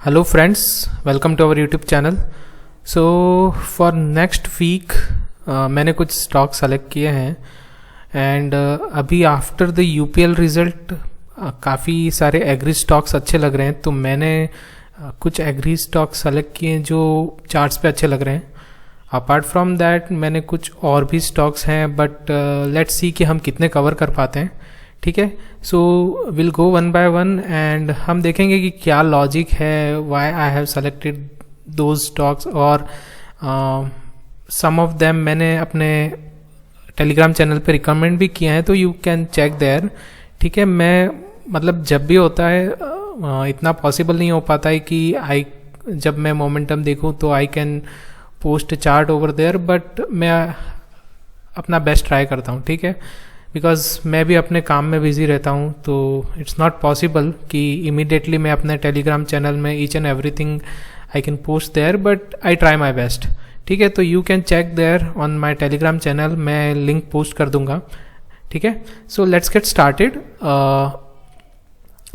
Hello friends, welcome to our YouTube channel. So for next week मैंने कुछ stock select किए हैं and अभी आफ्टर द यूपीएल रिजल्ट काफ़ी सारे एग्री स्टॉक्स अच्छे लग रहे हैं, तो मैंने कुछ एग्री स्टॉक सेलेक्ट किए हैं जो चार्ट्स पे अच्छे लग रहे हैं. अपार्ट फ्रॉम दैट मैंने कुछ और भी स्टॉक्स हैं, बट लेट्स सी कि हम कितने कवर कर पाते हैं. ठीक है, so will go one by one and हम देखेंगे कि क्या लॉजिक है, why I have selected those stocks, और सम ऑफ देम मैंने अपने टेलीग्राम चैनल पे रिकमेंड भी किए हैं, तो यू कैन चेक देयर. ठीक है, मैं मतलब जब भी होता है इतना पॉसिबल नहीं हो पाता है कि जब मैं मोमेंटम देखूं तो I can post chart over there, but मैं अपना बेस्ट ट्राई करता हूं. ठीक है, बिकॉज मैं भी अपने काम में बिजी रहता हूँ, तो इट्स नॉट पॉसिबल कि इमीडिएटली मैं अपने टेलीग्राम चैनल में each and everything I can post there, but I try my best. ठीक है, तो you can check there on my Telegram channel, मैं लिंक पोस्ट कर दूंगा. ठीक है, सो लेट्स गेट स्टार्टेड.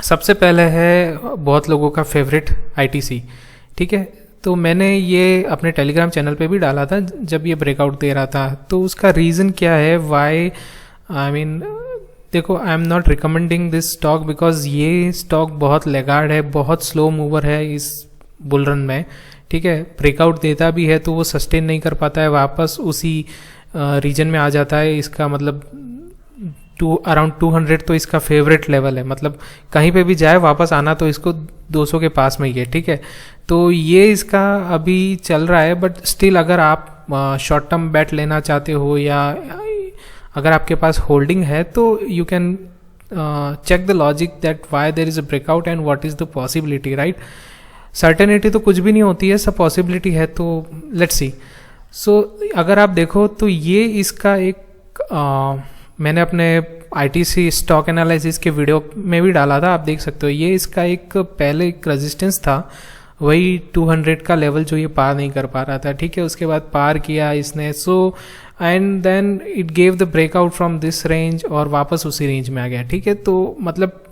सबसे पहले है बहुत लोगों का फेवरेट आईटीसी. ठीक है, तो मैंने ये अपने टेलीग्राम चैनल पे भी डाला था जब ये ब्रेकआउट दे रहा था. तो उसका रीज़न क्या है, वाई देखो, आई am not recommending this stock because ये स्टॉक बहुत लेगार्ड है, बहुत स्लो मूवर है इस बुल रन में. ठीक है, ब्रेकआउट देता भी है तो वो सस्टेन नहीं कर पाता है, वापस उसी रीजन में आ जाता है. इसका मतलब अराउंड 200 तो इसका फेवरेट लेवल है, मतलब कहीं पे भी जाए वापस आना तो इसको 200 के पास में ही है. ठीक है, तो ये इसका अभी चल रहा है, बट स्टिल अगर आप शॉर्ट टर्म बैट लेना चाहते हो या अगर आपके पास होल्डिंग है, तो you can check the logic that why there is a breakout and what is the possibility. Right, certainty तो कुछ भी नहीं होती है, सब पॉसिबिलिटी है, तो लेट्स सी. सो अगर आप देखो तो ये इसका एक मैंने अपने आईटीसी स्टॉक एनालिसिस के वीडियो में भी डाला था, आप देख सकते हो. ये इसका एक पहले एक रेजिस्टेंस था, वही 200 का लेवल जो ये पार नहीं कर पा रहा था. ठीक है, उसके बाद पार किया इसने, so and then it gave the breakout from this range और वापस उसी रेंज में आ गया. ठीक है, तो मतलब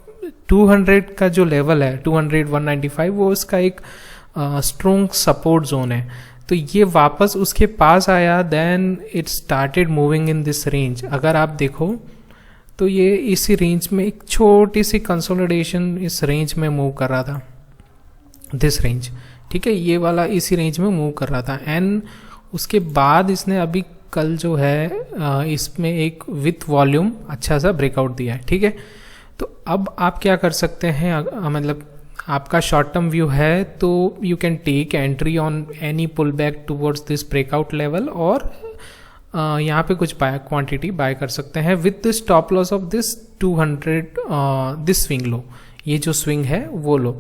200 का जो लेवल है 200 195 वो उसका एक स्ट्रॉन्ग सपोर्ट जोन है. तो ये वापस उसके पास आया, then it started moving in this range. अगर आप देखो तो ये इसी रेंज में एक छोटी सी कंसोलिडेशन इस रेंज में मूव कर रहा था, दिस रेंज. ठीक है, ये वाला इसी रेंज में मूव कर रहा था, एंड उसके बाद इसने अभी कल जो है इसमें एक विथ वॉल्यूम अच्छा सा ब्रेकआउट दिया है. ठीक है, तो अब आप क्या कर सकते हैं, मतलब आपका शॉर्ट टर्म व्यू है तो you can take entry on any pull back towards this breakout level, और यहाँ पे कुछ क्वांटिटी बाय कर सकते हैं with the stop loss of this 200 this swing low, ये जो स्विंग है वो लो.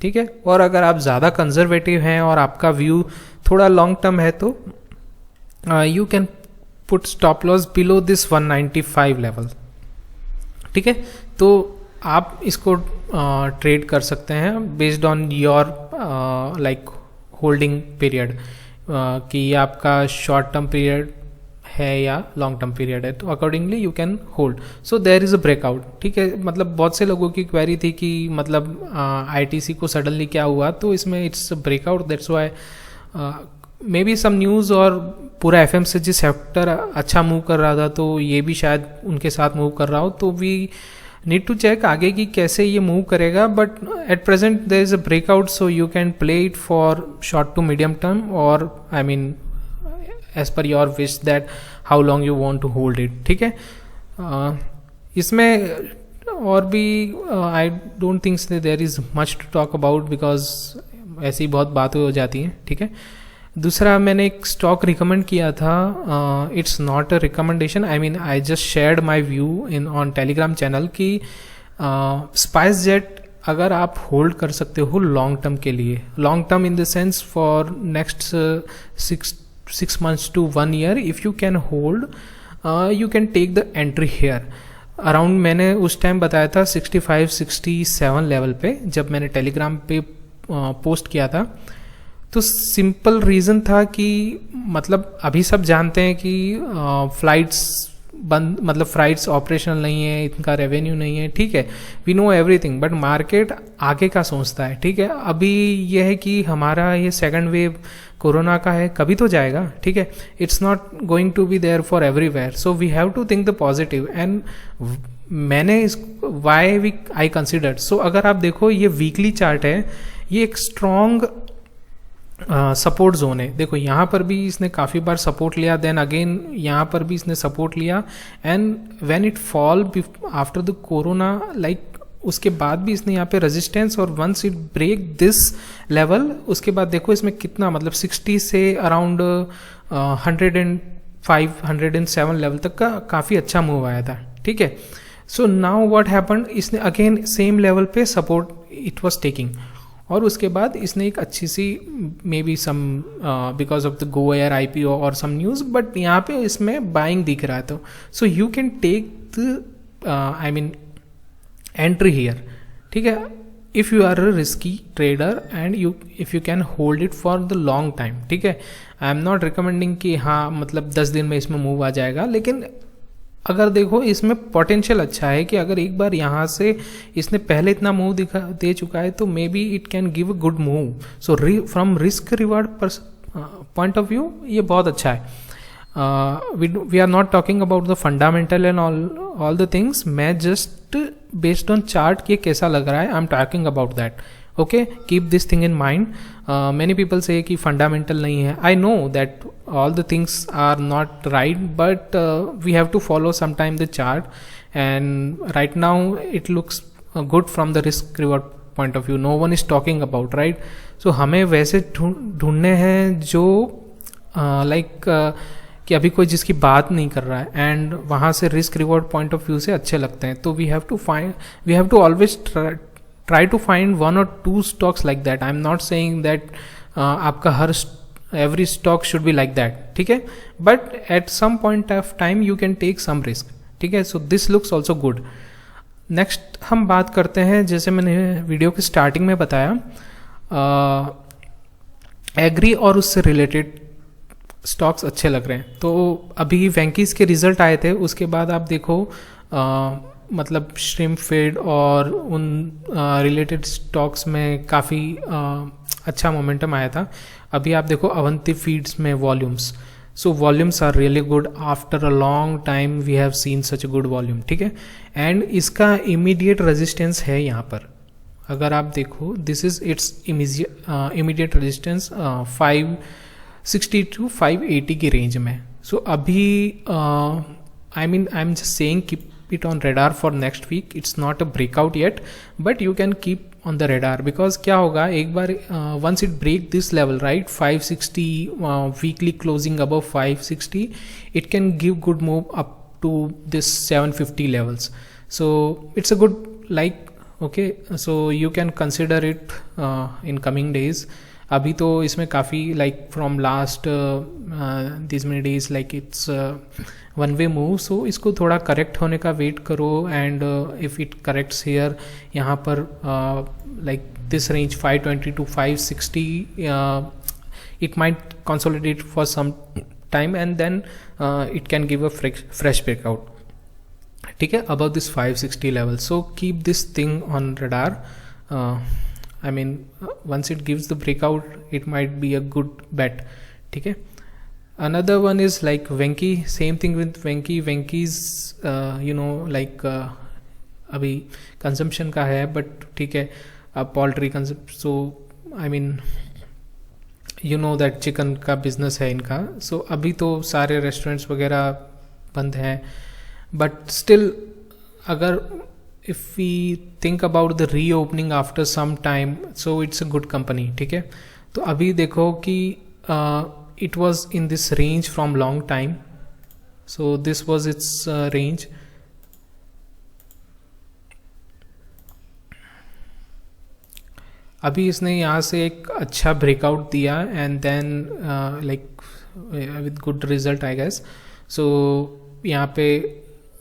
ठीक है, और अगर आप ज़्यादा कंजर्वेटिव हैं और आपका व्यू थोड़ा लॉन्ग टर्म है तो you can put stop loss below this 195 level. ठीक है, तो आप इसको ट्रेड कर सकते हैं based on your like holding period, कि आपका शॉर्ट टर्म पीरियड है या लॉन्ग टर्म पीरियड है, तो accordingly you can hold. So there is a breakout. ठीक है, मतलब बहुत से लोगों की क्वेरी थी कि मतलब आईटीसी को सडनली क्या हुआ, तो इसमें it's breakout, that's why may B some news, और पूरा एफएमसीजी सेक्टर अच्छा मूव कर रहा था, तो ये भी शायद उनके साथ मूव कर रहा हो. तो वी नीड टू चेक आगे की कैसे ये मूव करेगा, but at present there is a breakout, so you can play it for short to medium term, और I mean as per your wish that how long you want to hold it. ठीक है, इसमें और भी I don't think there is much to talk about, because ऐसी बहुत बातें हो जाती हैं. ठीक है, दूसरा मैंने एक स्टॉक रिकमेंड किया था, it's not a recommendation, I mean I just shared my view in on Telegram channel की स्पाइस जेट अगर आप होल्ड कर सकते हो लॉन्ग टर्म के लिए, long term in the sense for next 6 months to 1 year, if you can hold you can take the entry here around. मैंने उस टाइम बताया था 65-67 लेवल पे, जब मैंने टेलीग्राम पे पोस्ट किया था. तो सिंपल रीज़न था कि मतलब अभी सब जानते हैं कि फ्लाइट्स बंद, मतलब फ्लाइट्स ऑपरेशनल नहीं है, इनका रेवेन्यू नहीं है, ठीक है, we know everything, but market आगे का सोचता है, ठीक है। अभी यह है कि हमारा ये सेकंड वेव कोरोना का है, कभी तो जाएगा, ठीक है, it's not going to be there for everywhere, so we have to think the positive. And मैंने इस Y V I considered, so अगर आप देखो ये वीकली चार्ट है, ये एक स्ट्रॉन्ग सपोर्ट जोन है। देखो यहाँ पर भी इसने काफ़ी बार सपोर्ट लिया, देन अगेन यहाँ पर भी इसने सपोर्ट लिया, and when it fall after the corona, like उसके बाद भी इसने यहाँ पे रेजिस्टेंस, और once it break this level, उसके बाद देखो इसमें कितना, मतलब 60 से अराउंड 105 107 लेवल तक का काफ़ी अच्छा मूव आया था, ठीक है। सो नाउ व्हाट हैपेंड, इसने अगेन सेम लेवल पे सपोर्ट इट वाज टेकिंग, और उसके बाद इसने एक अच्छी सी may be some because of the Go Air IPO और सम न्यूज़, बट यहाँ पे इसमें बाइंग दिख रहा है, तो so you can take the I mean entry here, ठीक है, if you are a risky trader and if you can hold it for the long time, ठीक है। आई एम नॉट रिकमेंडिंग कि हाँ मतलब 10 दिन में इसमें मूव आ जाएगा, लेकिन अगर देखो इसमें पोटेंशियल अच्छा है कि अगर एक बार यहाँ से इसने पहले इतना मूव दे चुका है, तो may be it can give a good move. So from risk reward point of view ये बहुत अच्छा है। We are not talking about the fundamental and all the things, मैं जस्ट बेस्ड ऑन चार्ट ये कैसा लग रहा है, I am talking about that, okay, keep this thing in mind. Many people say कि फंडामेंटल नहीं है, I know that all the things are not right, but we have to follow sometime the chart, and right now it looks good from the risk reward point of view, no one is talking about, right? So हमें वैसे ढूंढने हैं जो like कि अभी कोई जिसकी बात नहीं कर रहा है, एंड वहाँ से risk reward point of view से अच्छे लगते हैं, तो we have to always try to find 1 or 2 stocks like that. I am not saying that आपका हर every stock should be like that, ठीक है, but at some point of time you can take some risk, ठीक है। so this looks also good. next हम बात करते हैं, जैसे मैंने वीडियो के स्टार्टिंग में बताया, एग्री और उससे रिलेटेड स्टॉक्स अच्छे लग रहे हैं। तो अभी वेंकीज के रिजल्ट आए थे, उसके बाद आप देखो मतलब श्रिम्प फीड और उन रिलेटेड स्टॉक्स में काफ़ी अच्छा मोमेंटम आया था। अभी आप देखो अवंती फीड्स में volumes, so volumes are really good, after a long time we have seen such a good volume, ठीक है। एंड इसका इमीडिएट रेजिस्टेंस है यहाँ पर, अगर आप देखो this is it's immediate resistance 560 to 580 की रेंज में। सो अभी I am just saying keep it on radar for next week. It's not a breakout yet, but you can keep on the radar, because क्या होगा एक बार once it break this level, right, 560 weekly closing above 560, it can give good move up to this 750 levels. So it's a good, like, okay, so you can consider it in coming days. अभी तो इसमें काफ़ी like from last this many days like it's one way move, so इसको थोड़ा correct होने का wait करो, and if it corrects here यहाँ पर like this range 520 to 560 it might consolidate for some time, and then it can give a fresh breakout, ठीक है, above this 560 level. So keep this thing on radar. I mean once it gives the breakout it might be a good bet, ठीक है। Another one is like Venki, same thing with Venki's you know like अभी consumption का है, but ठीक है, poultry consumption, so I mean you know that chicken का business है इनका, so अभी तो सारे restaurants वगैरह बंद हैं, but still अगर if we think about the reopening after some time, so it's a good company, ठीक है। तो अभी देखो कि it was in this range from long time, so this was its range. अभी इसने यहाँ से एक अच्छा ब्रेकआउट दिया, and then like with good result I guess, so यहाँ पे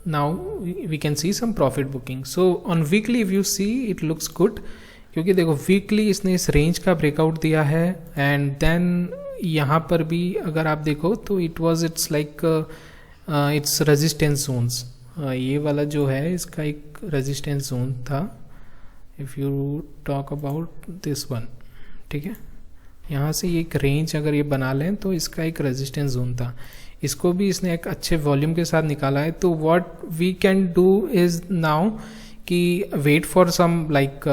now we can see some profit booking. So on weekly if you see it looks good, क्योंकि देखो वीकली इसने इस रेंज का ब्रेकआउट दिया है, एंड देन यहाँ पर भी अगर आप देखो तो it was it's like it's resistance zones. ये वाला जो है इसका एक रेजिस्टेंस जोन था, if you talk about this one, ठीक है। यहाँ से एक रेंज अगर ये बना लें तो इसका एक रेजिस्टेंस जोन था, इसको भी इसने एक अच्छे वॉल्यूम के साथ निकाला है। तो what we can do is now कि wait for some like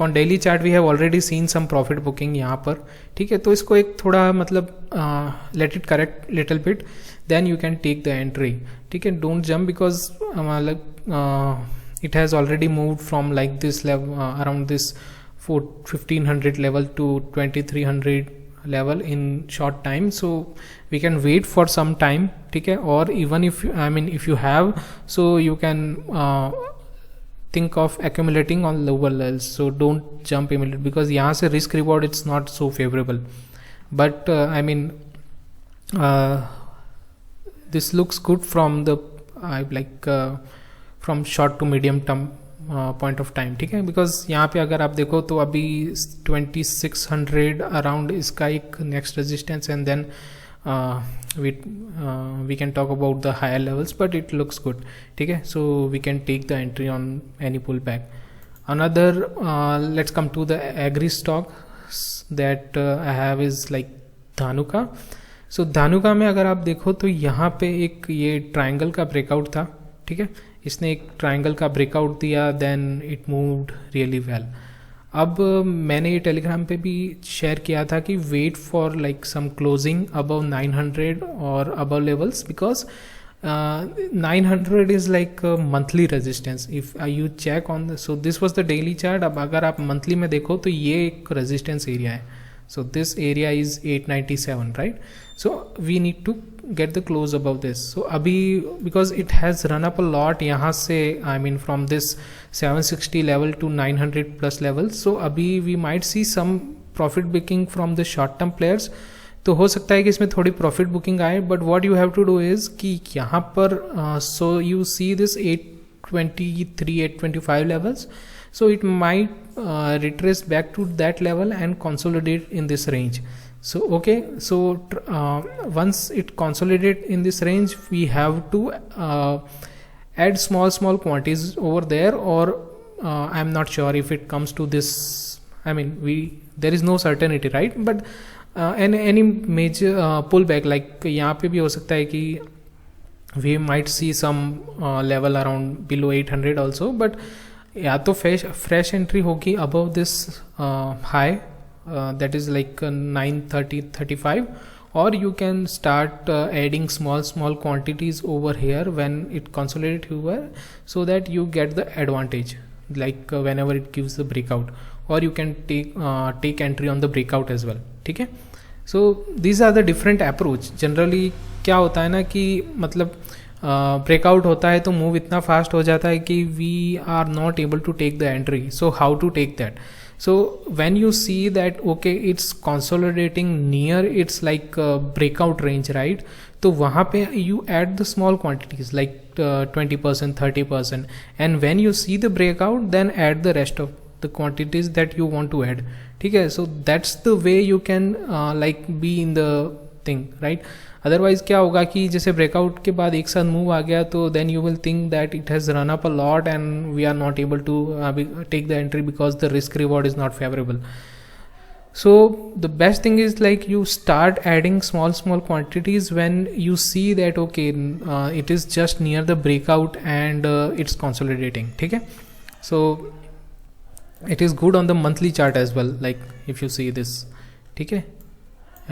on daily chart we have already seen some profit booking यहाँ पर, ठीक है। तो इसको एक थोड़ा मतलब let it correct little bit, then you can take the entry, ठीक है। Don't jump because it has already moved from like this level around this 1500 level to 2300 level in short time, so we can wait for some time, ठीक है। or even if if you have, so you can think of accumulating on lower levels, so don't jump immediately because यहाँ से risk reward it's not so favorable, but this looks good from the from short to medium term point of time, ठीक है। Because यहाँ पे अगर आप देखो तो अभी 2600 अराउंड इसका एक next resistance, and then we can talk about the higher levels, but it looks good, ठीक है। So we can take the entry on any pull back. Another let's come to the agri stock that I have is like Dhanuka. So Dhanuka में अगर आप देखो तो यहाँ पे एक ये ट्राइंगल का ब्रेकआउट था, ठीक है। इसने एक ट्राइंगल का ब्रेकआउट दिया, then it moved really well. अब मैंने ये टेलीग्राम पे भी शेयर किया था कि wait for like some closing above 900 और above levels, because 900 is like monthly resistance if you check on, so this was the daily chart. अब अगर आप मंथली में देखो तो ये एक रेजिस्टेंस एरिया है, so this area is 897, right? So we need to get the close above this. So abhi because it has run up a lot yahan se, from this 760 level to 900 plus levels, so abhi we might see some profit booking from the short term players. तो हो सकता है कि इसमें थोड़ी profit booking आए, but what you have to do is कि यहाँ पर so you see this 823 825 levels, so it might retrace back to that level and consolidate in this range. So okay, so once it consolidate in this range, we have to add small quantities over there, or I'm not sure if it comes to this, there is no certainty, right? But any major pullback, like यहाँ पे भी हो सकता है कि we might see some level around below 800 also, but या तो fresh entry होगी above this high that is like 930-35, और you can start adding small quantities over here when it consolidates here, so that you get the advantage like whenever it gives the breakout, or you can take entry on the breakout as well, ठीक है। so these are the different approach। generally क्या होता है ना कि मतलब breakout होता है तो मूव इतना फास्ट हो जाता है कि we are not able to take the entry. So how to take that? So when you see that okay it's consolidating near it's like breakout range, right? तो वहाँ पे you add the small quantities like 20% 30%, and when you see the breakout then add the rest of the quantities that you want to add, ठीक है। So that's the way you can like be in the thing, right? Otherwise क्या होगा कि जैसे breakout के बाद एक साथ मूव आ गया तो then you will think that it has run up a lot and we are not able to take the entry because the risk reward is not favourable. So the best thing is like you start adding small quantities when you see that okay it is just near the breakout and it's consolidating. ठीक है. So it is good on the monthly chart as well, like if you see this. ठीक है.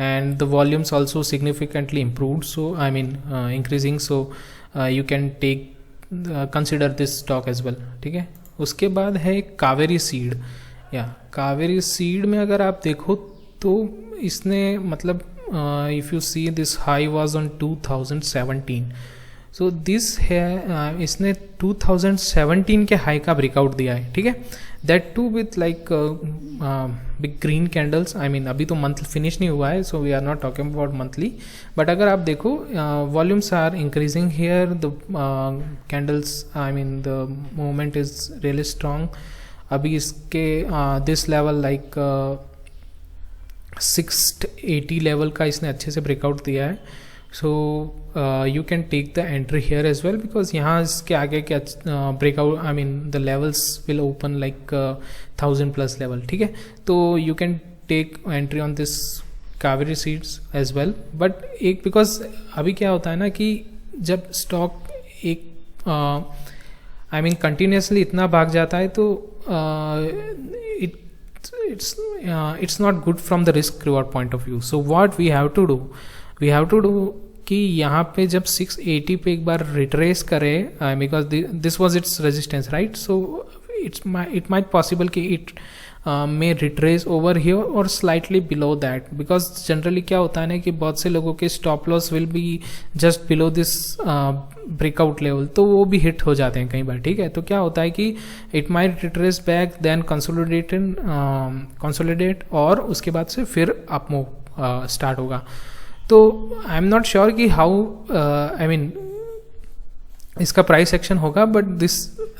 And the volumes also significantly improved, so I mean increasing, so you can take consider this stock as well. ठीक है. उसके बाद है Kaveri seed. या Kaveri seed में अगर आप देखो तो इसने मतलब if you see this high was on 2017, so this है इसने 2017 के हाई का ब्रेकआउट दिया है. ठीक है. That too with like big green candles. I mean अभी तो मंथ फिनिश नहीं हुआ है, so we are not talking about monthly, but अगर आप देखो volumes are increasing here, the candles I mean the movement is really strong. अभी इसके दिस लेवल लाइक 680 लेवल का इसने अच्छे से ब्रेकआउट दिया है. So you can take the entry here as well, because यहाँ इसके आगे क्या breakout, I mean the levels will open like 1000+ level, ठीक है. तो you can take entry on this Kaveri seeds as well. But एक बिकॉज अभी क्या होता है ना कि जब स्टॉक एक आई मीन कंटिन्यूसली इतना भाग जाता है तो it's not good from the risk reward point of view. So what we have to do कि यहाँ पे जब 680 पे एक बार रिट्रेस करे, because this was its resistance, right. So it might possible कि it may retrace over here or slightly below that, because generally क्या होता है ना कि बहुत से लोगों के stop loss will be just below this breakout level, तो वो भी hit हो जाते हैं कई बार, ठीक है. तो क्या होता है कि it might retrace back then consolidate और उसके बाद से फिर up move start होगा. तो आई एम नॉट श्योर कि हाउ आई मीन इसका प्राइस एक्शन होगा, but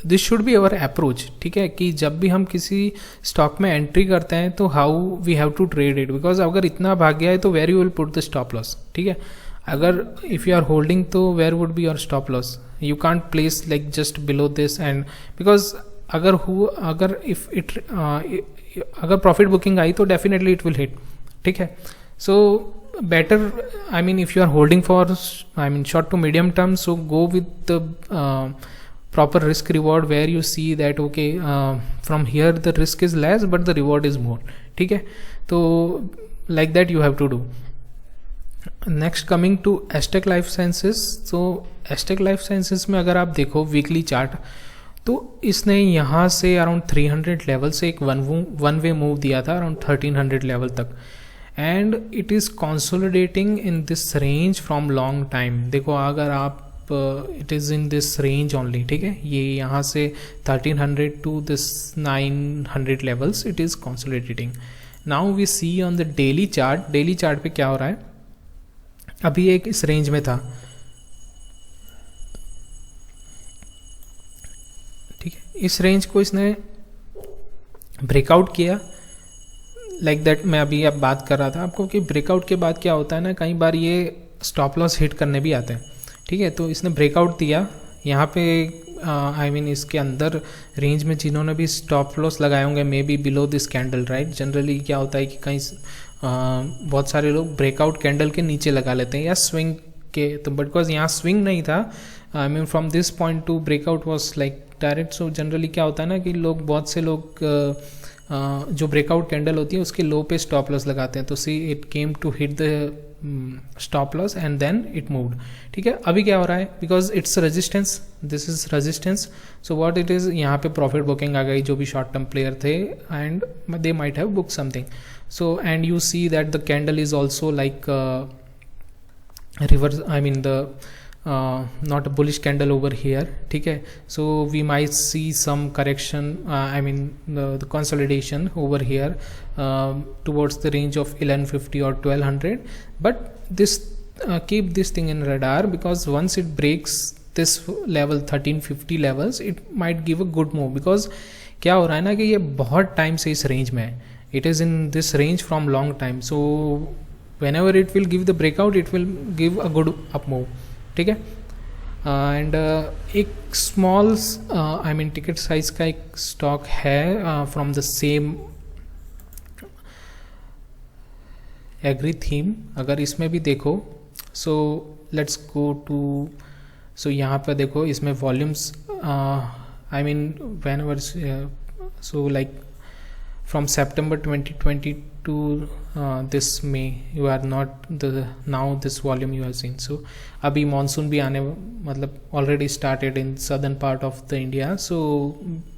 this should be our approach, ठीक है. कि जब भी हम किसी स्टॉक में एंट्री करते हैं तो how we have to trade it, because अगर इतना भाग गया है तो where you will put the stop loss, ठीक है. अगर इफ यू आर होल्डिंग तो where would be your stop loss. You can't place like just below this, and because अगर प्रॉफिट बुकिंग आई तो डेफिनेटली इट विल हिट, ठीक है. सो better, I mean if you are holding for short to medium term, so go with the proper risk reward where you see that okay, from here the risk is less but the reward is more, ठीक है. तो like that you have to do. Next coming to Aztec Life Sciences. so Aztec Life Sciences में अगर आप देखो weekly chart, तो इसने यहाँ से अराउंड 300 लेवल से एक वन वे मूव दिया था अराउंड 1300 लेवल तक, and it is consolidating in this range from long time. देखो अगर आप it is in this range only, ठीक है. ये यहाँ से 1300 to this 900 levels it is consolidating. Now we see on the daily chart पे क्या हो रहा है. अभी एक इस रेंज में था, ठीक है. इस रेंज को इसने ब्रेकआउट किया लाइक दैट. मैं अभी अब बात कर रहा था आपको कि ब्रेकआउट के बाद क्या होता है ना, कई बार ये स्टॉप लॉस हिट करने भी आते हैं, ठीक है. तो इसने ब्रेकआउट दिया यहाँ पे, आई मीन इसके अंदर रेंज में जिन्होंने भी स्टॉप लॉस लगाए होंगे may be below this candle, right. Generally क्या होता है कि कहीं बहुत सारे लोग ब्रेकआउट कैंडल के नीचे लगा लेते हैं या स्विंग के, तो बिकॉज यहाँ स्विंग नहीं था, I mean from this point two breakout was like direct. So generally क्या होता है ना कि बहुत से लोग जो ब्रेकआउट कैंडल होती है उसके लो पे स्टॉप लॉस लगाते हैं. तो see it came to hit the stop loss and then it moved, ठीक है. अभी क्या हो रहा है, because it's resistance, this is resistance. So what it is, यहाँ पे प्रॉफिट बुकिंग आ गई जो भी शॉर्ट टर्म प्लेयर थे, and they might have book something. So and you see that the candle is also like reverse, I mean the not a bullish candle over here, ठीक है. So we might see some correction, I mean the consolidation over here towards the range of 1150 or 1200, but this keep this thing in radar, because once it breaks this level 1350 levels it might give a good move, because क्या हो रहा है ना कि ये बहुत time से इस रेंज में है, it is in this range from long time. So whenever it will give the breakout it will give a good up move, ठीक है. एंड एक small I mean ticket size का एक स्टॉक है from the same agri theme. अगर इसमें भी देखो, सो लेट्स गो टू, सो यहाँ पे देखो इसमें volumes, I mean when ever, so like from September 2020 to this May, you are not now this volume you have seen. So अभी monsoon भी आने, मतलब already started in southern part of the India. So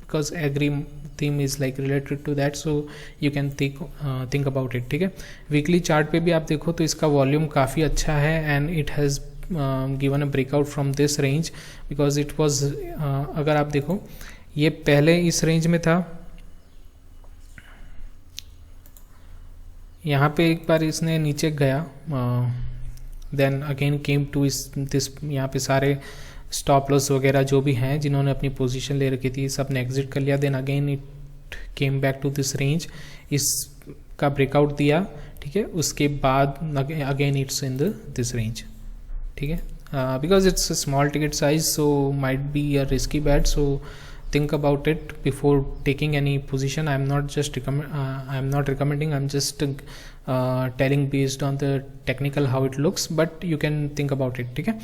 because agri theme is like related to that, so you can think about it, ठीक है. Weekly chart पे भी आप देखो तो इसका वॉल्यूम काफ़ी अच्छा है, and it has given a breakout from this range, because it was, अगर आप देखो ये पहले इस रेंज में था, यहाँ पे एक बार इसने नीचे गया, then again came to this, यहाँ पे सारे स्टॉप लॉस वगैरह जो भी हैं जिन्होंने अपनी पोजीशन ले रखी थी सब ने एग्जिट कर लिया. Then again it came back to this range, इसका ब्रेकआउट दिया, ठीक है. उसके बाद again it's in this range, ठीक है, because it's a small ticket size, so might be a risky bet, so think about it before taking any position. I'm not recommending, I'm just telling based on the technical how it looks, but you can think about it. ठीक है,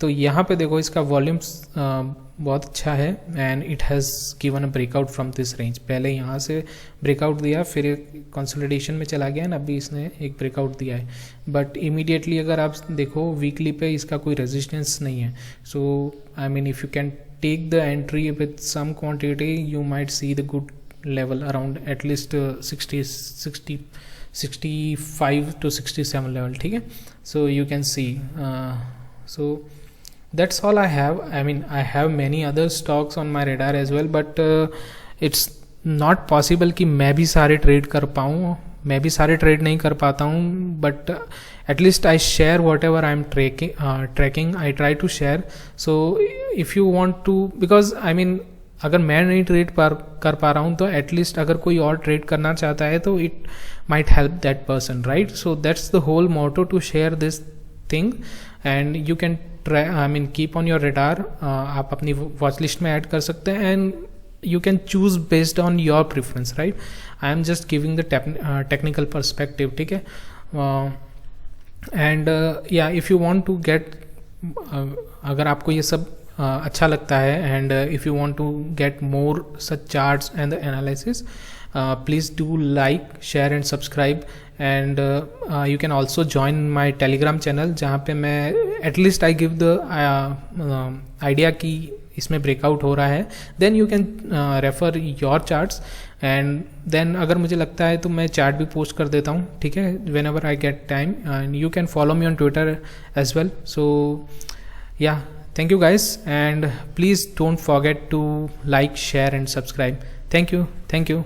तो यहाँ पे देखो इसका volumes बहुत अच्छा है and it has given a breakout from this range. पहले यहाँ से ब्रेकआउट दिया, फिर कंसोलिडेशन में चला गया एंड अभी इसने एक ब्रेकआउट दिया है, बट इमीडिएटली अगर आप देखो वीकली पे इसका कोई रेजिस्टेंस नहीं है। So I mean if you can take the entry with some quantity, you might see the good level around at least 65 to 67 level. ठीक है, so you can see, so that's all I have. I mean, I have many other stocks on my radar as well, but it's not possible कि मैं भी सारे trade कर पाऊँ, मैं भी सारे ट्रेड नहीं कर पाता हूँ, but at least I share whatever I am tracking, I try to share. So if you want to, because I mean अगर मैं नहीं ट्रेड कर पा रहा हूँ तो एटलीस्ट अगर कोई और ट्रेड करना चाहता है तो it might help that person, right? So that's the whole motto to share this thing and you can try, I mean keep on your radar. आप अपनी वॉच लिस्ट में ऐड कर सकते हैं and you can choose based on your preference, right? I am just giving the technical perspective, ठीक है? And yeah, if you want to get अगर आपको ये सब अच्छा लगता है and if you want to get more such charts and the analysis, please do like, share and subscribe, and you can also join my telegram channel जहाँ पे मैं at least I give the idea कि इसमें breakout हो रहा है, then you can refer your charts and then अगर मुझे लगता है तो मैं चार्ट भी पोस्ट कर देता हूँ, ठीक है, whenever I get time, and you can follow me on Twitter as well. So yeah, thank you guys and please don't forget to like, share and subscribe. Thank you.